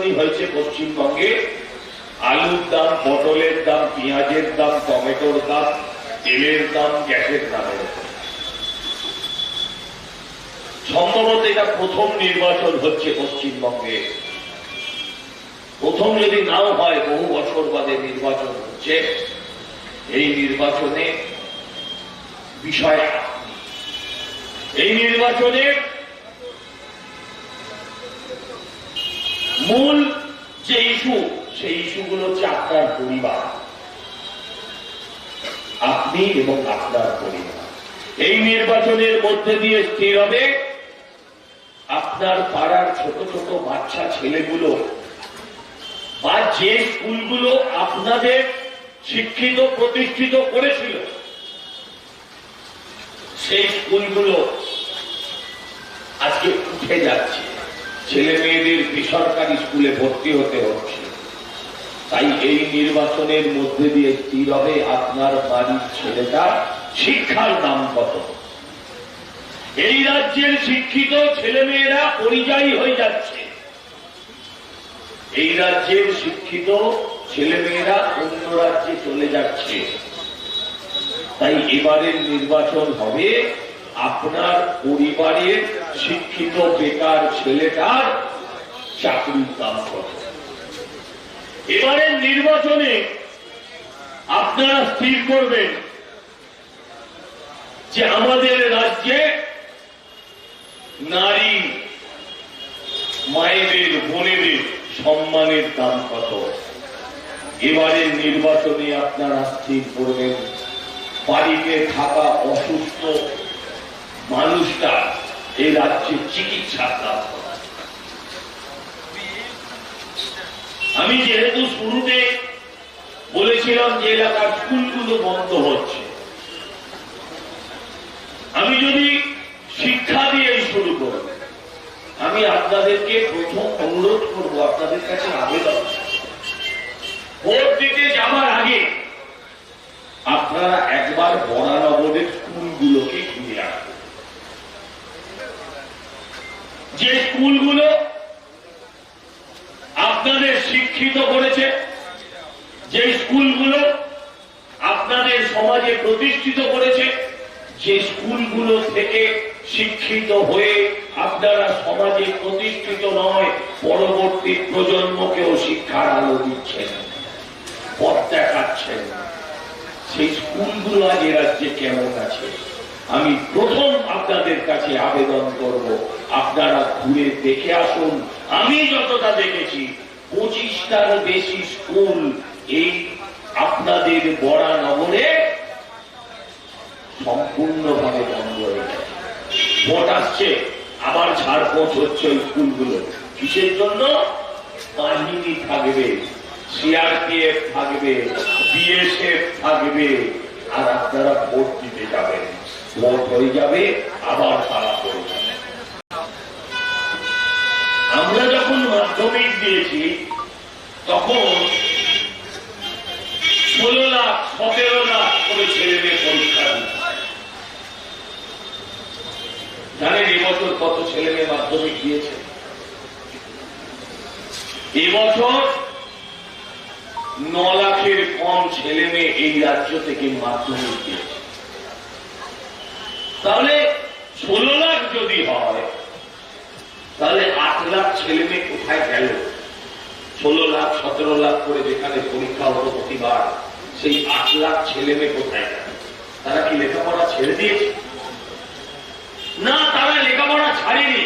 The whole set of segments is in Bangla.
নির্বাচনই হয়েছে পশ্চিমবঙ্গে আলুর দাম, পটলের দাম, পেঁয়াজের দাম, টমেটোর দাম, তেলের দাম, গ্যাসের দামের উপর। সম্ভবত এটা প্রথম নির্বাচন হচ্ছে পশ্চিমবঙ্গে। প্রথম যদি নাও হয়, বহু বছর বাদে নির্বাচন হচ্ছে। এই নির্বাচনে বিষয়, এই নির্বাচনের মূল যে ইস্যু, সেই ইস্যুগুলো হচ্ছে আপনার পরিবার, আপনি এবং আপনার পরিবার। এই নির্বাচনের মধ্যে দিয়ে স্থির হবে আপনার পাড়ার ছোট ছোট বাচ্চা ছেলেগুলো বা যে স্কুলগুলো আপনাদের শিক্ষিত প্রতিষ্ঠিত করেছিল, সেই স্কুলগুলো আজকে উঠে যাচ্ছে, ছেলে মেয়েদের বেসরকারি স্কুলে ভর্তি হতে হচ্ছে। তাই এই নির্বাচনের মধ্যে দিয়ে স্থির হবে আপনার বাড়ির ছেলেটা শিক্ষার দাম কত। এই রাজ্যের শিক্ষিত ছেলেমেয়েরা পরিযায়ী হয়ে যাচ্ছে, এই রাজ্যের শিক্ষিত ছেলেমেয়েরা অন্য রাজ্যে চলে যাচ্ছে। তাই এবারের নির্বাচন হবে আপনার পরিবারের শিক্ষিত বেকার ছেলেটার চাকরির দাম কত। এবারের নির্বাচনে আপনারা স্থির করবেন যে আমাদের রাজ্যে নারী মায়েদের, বোনেদের সম্মানের দাম কত। এবারের নির্বাচনে আপনারা স্থির করবেন বাড়িতে থাকা অসুস্থ মানুষটা এই রাজ্যে চিকিৎসার দাম কত। আমি যেহেতু শুরুতে বলেছিলাম যে এলাকার স্কুলগুলো বন্ধ হচ্ছে, আমি যদি শিক্ষা দিয়ে শুরু করব, আমি আপনাদেরকে প্রথম অনুরোধ করব, আপনাদের কাছে আবেদন, ভোট দিতে যাওয়ার আগে আপনারা একবার বরানগরের স্কুলগুলোকে ঘুরে আসবেন। যে স্কুলগুলো আপনাদের শিক্ষিত করেছে, যে স্কুলগুলো আপনাদের সমাজে প্রতিষ্ঠিত করেছে, যে স্কুলগুলো থেকে শিক্ষিত হয়ে আপনারা সমাজে প্রতিষ্ঠিত নয়, পরবর্তী প্রজন্মকেও শিক্ষার আলো দিচ্ছেন, পথ দেখাচ্ছেন, সেই স্কুলগুলো আজ এ রাজ্যে কেমন আছে। আমি প্রথম আপনাদের কাছে আবেদন করব, আপনারা ঘুরে দেখে আসুন। আমি যতটা দেখেছি 25টার বেশি স্কুল এই আপনাদের বরানগরে সম্পূর্ণভাবে বন্ধ হয়ে গেছে। ভোট আসছে, আবার ছাড়পোষ হচ্ছে ওই স্কুলগুলো। কিসের জন্য? বাহিনী থাকবে, সিআরপিএফ থাকবে, বিএসএফ থাকবে, আর আপনারা ভোট দিতে যাবেন। ভোট হয়ে যাবে, আবার তারা করে যাবে। আমরা যখন মাধ্যমিক দিয়েছি তখন 16 লাখ 17 লাখ করে ছেলে মেয়ে পরীক্ষা দিচ্ছে। জানেন এবছর কত ছেলে মেয়ে মাধ্যমিক দিয়েছে? এবছর 9 লাখের কম ছেলে মেয়ে এই রাজ্য থেকে মাধ্যমিক দিয়েছে। তাহলে 16 লাখ যদি হয়, তাহলে 8 লাখ ছেলে মেয়ে কোথায় গেল? 16 লাখ 17 লাখ করে যেখানে পরীক্ষা হতো প্রতিবার, সেই 8 লাখ ছেলে মেয়ে কোথায় গেল? তারা কি লেখাপড়া ছেড়ে দিয়েছে? না, তারা লেখাপড়া ছাড়েনি।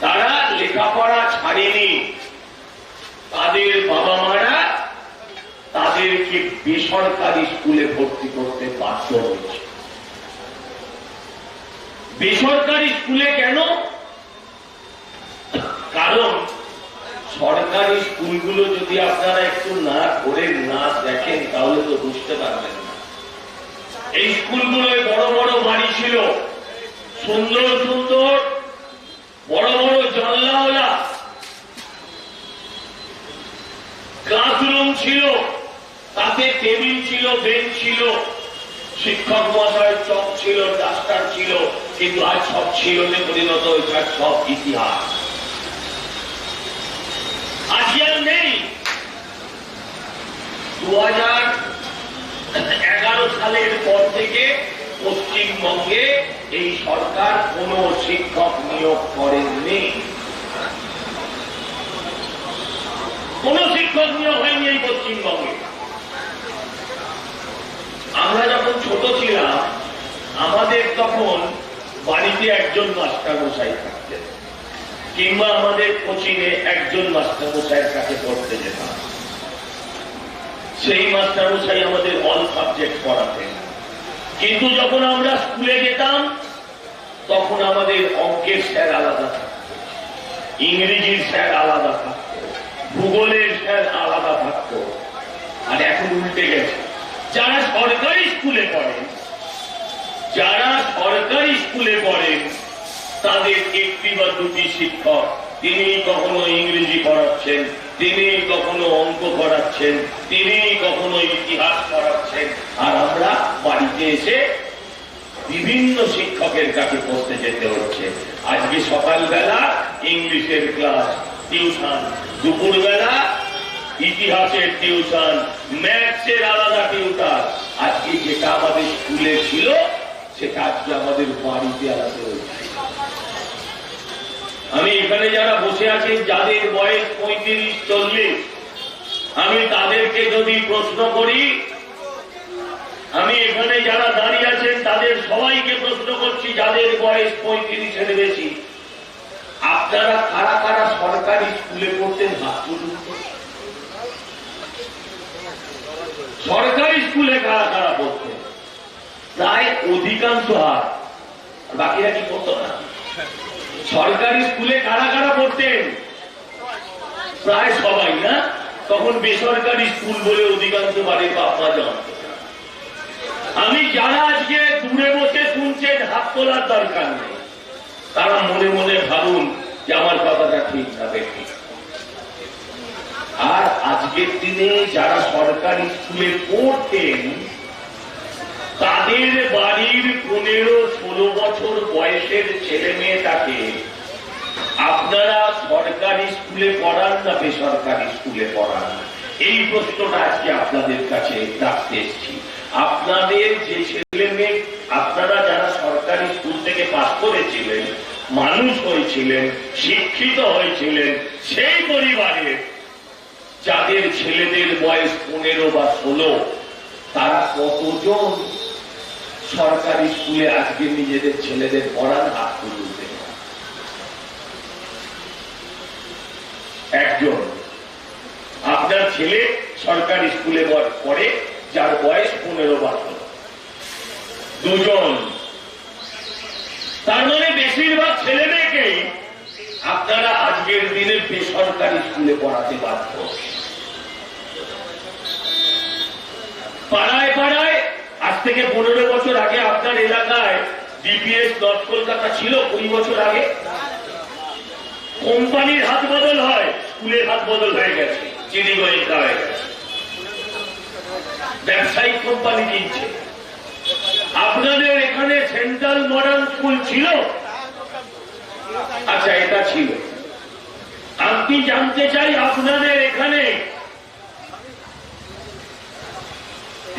তারা লেখাপড়া ছাড়েনি, তাদের বাবা মারা তাদেরকে বেসরকারি স্কুলে ভর্তি করতে বাধ্য হয়েছে। বেসরকারি স্কুলে কেন? কারণ সরকারি স্কুলগুলো যদি আপনারা একটু না করে না দেখেন, তাহলে তো বুঝতে পারবেন না। এই স্কুলগুলোয় বড় বড় বাড়ি ছিল, সুন্দর সুন্দর বড় বড় জানলাওয়ালা ক্লাসরুম ছিল, তাতে টেবিল ছিল, বেঞ্চ ছিল, শিক্ষক মহাশয়ের চক ছিল, ডাস্টার ছিল, কিন্তু আজ সব ছিল পরিণত হয়েছে, সব ইতিহাস। 2011 সালের পর থেকে পশ্চিমবঙ্গে এই সরকার কোন শিক্ষক নিয়োগ করেননি, কোন শিক্ষক নিয়োগ হয়নি এই পশ্চিমবঙ্গে। আমরা যখন ছোট ছিলাম আমাদের তখন বাড়িতে একজন মাস্টারমশাই থাকতেন, কিংবা আমাদের কোচিংয়ে একজন মাস্টারমশাইয়ের কাছে পড়তে যেতাম। সেই মাস্টারমশাই আমাদের অল সাবজেক্ট পড়াতেন। কিন্তু যখন আমরা স্কুলে যেতাম তখন আমাদের অঙ্কের স্যার আলাদা থাকতো, ইংরেজির স্যার আলাদা থাকতো, ভূগোলের স্যার আলাদা থাকতো। আর এখন উল্টে গেছে। যারা সরকারি স্কুলে পড়েন তাদের একটি বা দুটি শিক্ষক, তিনি কখনো ইংরেজি পড়াচ্ছেন, তিনি কখনো অঙ্ক পড়াচ্ছেন, তিনি কখনো ইতিহাস পড়াচ্ছেন। আর আমরা বাড়িতে এসে বিভিন্ন শিক্ষকের কাছে পড়তে যেতে হচ্ছে। আজকে সকালবেলা ইংলিশের ক্লাস টিউশন, দুপুরবেলা ইতিহাসের টিউশন, ম্যাথসের আলাদা টিউটার। আজকে যেটা আমাদের স্কুলে ছিল সেটা আজকে আমাদের বাড়িতে আলাদা হয়েছে। আমি এখানে যারা বসে আছেন যাদের বয়স 35-40, আমি তাদেরকে যদি প্রশ্ন করি, আমি এখানে যারা দাঁড়িয়ে আছেন তাদের সবাইকে প্রশ্ন করছি যাদের বয়স 35-এর বেশি, আপনারা কারা কারা সরকারি স্কুলে পড়তেন? হাত তুলুন। সরকারি স্কুলে কারা কারা পড়তেন? প্রায় অধিকাংশ হাত, বাকিরা কি করতো না? সরকারি স্কুলে কারা কারা পড়তেন? প্রায় সবাই না? তখন বেসরকারি স্কুল বলে অধিকাংশ বাড়ির বাপমা জানতো। আমি যারা আজকে দূরে বসে শুনছেন হাত তোলার দরকার নেই, তারা মনে মনে ভাবুন যে আমার কথাটা ঠিক না ঠিক। আর আজকের দিনে যারা সরকারি স্কুলে পড়তেন তাদের বাড়ির 15-16 বছর বয়সের ছেলে মেয়েটাকে আপনারা সরকারি স্কুলে পড়ান না বেসরকারি স্কুলে পড়ান? এই প্রশ্নটা আজকে আপনাদের কাছে রাখতে এসেছি। আপনাদের যে ছেলে মেয়ে, আপনারা যারা সরকারি স্কুল থেকে পাস করেছিলেন, মানুষ হয়েছিলেন, শিক্ষিত হয়েছিলেন, সেই পরিবারের যাদের ছেলেদের বয়স 15 বা 16, তারা কতজন সরকারি স্কুলে আজকে নিজেদের ছেলেদের পড়ান? হাত তুলতে। একজন। আপনার ছেলে সরকারি স্কুলে পড়ে যার বয়স 15 বা 16। দুজন। তার মানে বেশিরভাগ ছেলে মেয়েকেই আপনারা আজকের দিনে বেসরকারি স্কুলে পড়াতে বাধ্য। পাড়ায় পাড়ায় আজ থেকে 15 বছর আগে আপনার এলাকায় ডিপিএস নর্থ কলকাতা ছিল। 20 বছর আগে কোম্পানির হাত বদল হয়, স্কুলের হাত বদল হয়ে গেছে, চিনি গোয়েন্দা হয়ে গেছে, ব্যবসায়িক কোম্পানি কিনছে। আপনাদের এখানে সেন্ট্রাল মডার্ন স্কুল ছিল? আচ্ছা, এটা ছিল। আমি জানতে চাই আপনাদের এখানে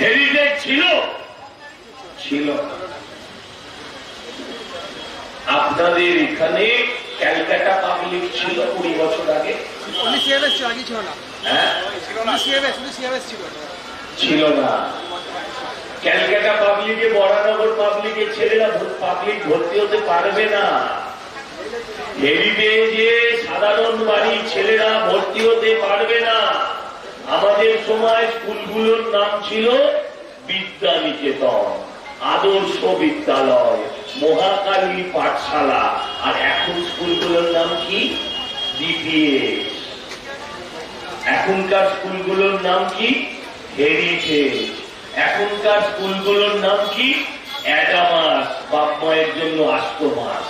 হেরিটেজ ছিল? ছিল। আপনাদের এখানে ক্যালকাটা পাবলিক ছিল 20 বছর আগে? ছিল না। ক্যালকাটা পাবলিকে, বরানগর পাবলিকে ছেলেরা পাবলিক ভর্তি হতে পারবে না। হেরিটেজে সাধারণ বাড়ির ছেলেরা ভর্তি হতে পারবে না। আমাদের সময় স্কুলগুলোর নাম ছিল বিদ্যানিকেতন, আদর্শ বিদ্যালয়, মহাকালী পাঠশালা। আর এখন স্কুলগুলোর নাম কি? ডিপিএস। এখনকার স্কুলগুলোর নাম কি? হেরিটেজ। এখনকার স্কুলগুলোর নাম কি? অ্যাডামাস, বাপ মায়ের জন্য আষ্টমাস।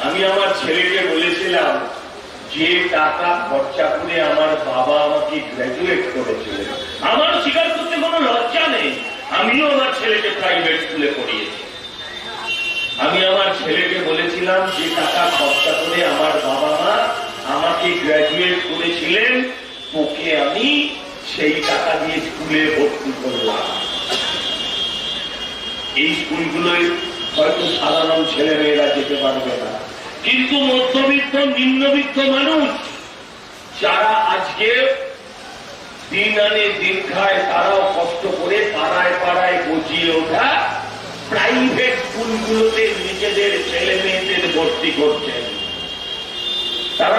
আমি আমার ছেলেকে বলেছিলাম, যে টাকা খরচা করে আমার বাবা আমাকে গ্র্যাজুয়েট করেছিলেন, আমার স্বীকার করতে কোনো লজ্জা নেই, আমিও আমার ছেলেকে প্রাইভেট স্কুলে পড়িয়েছি। আমি আমার ছেলেকে বলেছিলাম, যে টাকা খরচা করে আমার বাবা মা আমাকে গ্র্যাজুয়েট করেছিলেন, তোকে আমি সেই টাকা দিয়ে স্কুলে ভর্তি করলাম। এই স্কুলগুলোয় হয়তো সাধারণ ছেলে মেয়েরা যেতে পারবে না, কিন্তু মধ্যবিত্ত নিম্নবিত্ত মানুষ যারা আজকে দিন আনে দিন খায়, তারাও কষ্ট করে পাড়ায় পাড়ায় গজিয়ে ওঠা প্রাইভেট স্কুলগুলোতে নিজেদের ছেলে মেয়েদের ভর্তি করছেন। তারা